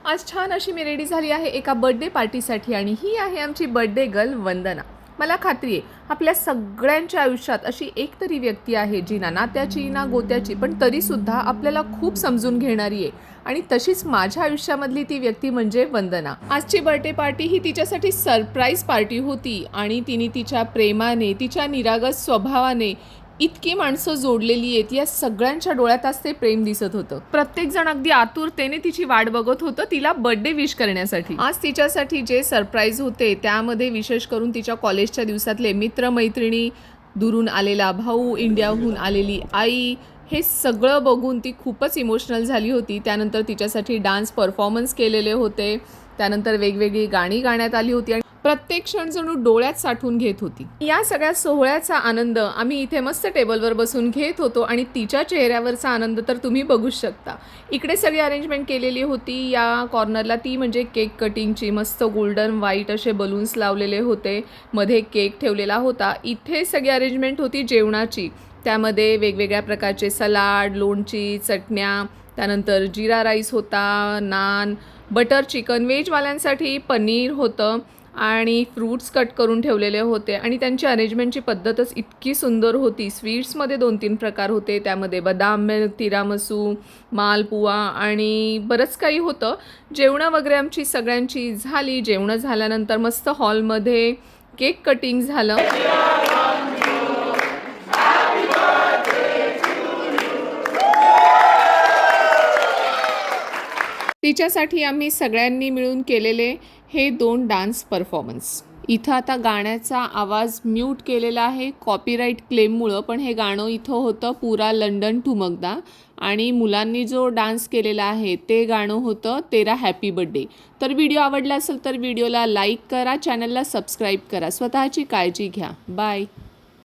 आज छान अशी मी रेडी झाली आहे एका बर्थडे पार्टीसाठी आणि ही आहे आमची बर्थडे गर्ल वंदना। मला खात्री आहे आपल्या सगळ्यांच्या आयुष्यात अशी एक तरी व्यक्ती आहे जी ना नात्याची ना गोत्याची पण तरीसुद्धा आपल्याला खूप समजून घेणारी आहे आणि तशीच माझ्या आयुष्यामधली ती व्यक्ती म्हणजे वंदना। आजची बर्थडे पार्टी ही तिच्यासाठी सरप्राईज पार्टी होती आणि तिने तिच्या प्रेमाने तिच्या निरागस स्वभावाने इतकी माणसं जोडलेली आहेत, या सगळ्यांच्या डोळ्यात आज ते प्रेम दिसत होतं। प्रत्येक जण अगदी आतुरतेने तिची वाट बघत होतं तिला बर्थडे विश करण्यासाठी। आज तिच्यासाठी जे सरप्राईज होते त्यामध्ये विशेष करून तिच्या कॉलेजच्या दिवसातले मित्रमैत्रिणी, दुरून आलेला भाऊ, इंडियाहून आलेली आई, हे सगळं बघून ती खूपच इमोशनल झाली होती। त्यानंतर तिच्यासाठी डान्स परफॉर्मन्स केलेले होते, त्यानंतर वेगवेगळी गाणी गाण्यात आली होती आणि प्रत्येक क्षण जणू डोळ्यात साठवून घेत होती। या सगळ्या सोहळ्याचा आनंद आम्ही इथे मस्त टेबलवर बसून घेत होतो आणि तिच्या चेहऱ्यावरचा आनंद तर तुम्ही बघू शकता। इकडे सगळी अरेंजमेंट केलेली होती या कॉर्नरला, ती म्हणजे केक कटिंगची। मस्त गोल्डन व्हाईट असे बलून्स लावलेले होते, मध्ये केक ठेवलेला होता। इथे सगळी अरेंजमेंट होती जेवणाची, त्यामध्ये वेगवेगळ्या प्रकारचे सलाड, लोणची, चटण्या, त्यानंतर जिरा राईस होता, नान, बटर चिकन, व्हेजवाल्यांसाठी पनीर होतं आणि फ्रूट्स कट करून ठेवलेले होते आणि त्यांची अरेंजमेंटची पद्धतच इतकी सुंदर होती। स्वीट्समध्ये 2-3 प्रकार होते, त्यामध्ये बदाम मिल्क, तिरामसू, मालपुआ आणि बरंच काही होतं। जेवणं वगैरे आमची सगळ्यांची झाली। जेवणं झाल्यानंतर मस्त हॉलमध्ये केक कटिंग झालं। तिच्यासाठी आम्ही सगळ्यांनी मिळून केलेले हे 2 डान्स परफॉर्मन्स। इथं आता गाण्याचा आवाज म्यूट केलेला आहे कॉपीराईट क्लेममुळं, पण हे गाणं इथं होतं पुरा लंडन ठुमकदा आणि मुलांनी जो डान्स केलेला आहे ते गाणं होतं तेरा हॅपी बर्थडे। तर व्हिडिओ आवडला असेल तर व्हिडिओला लाईक करा, चॅनलला सबस्क्राईब करा। स्वतःची काळजी घ्या। बाय।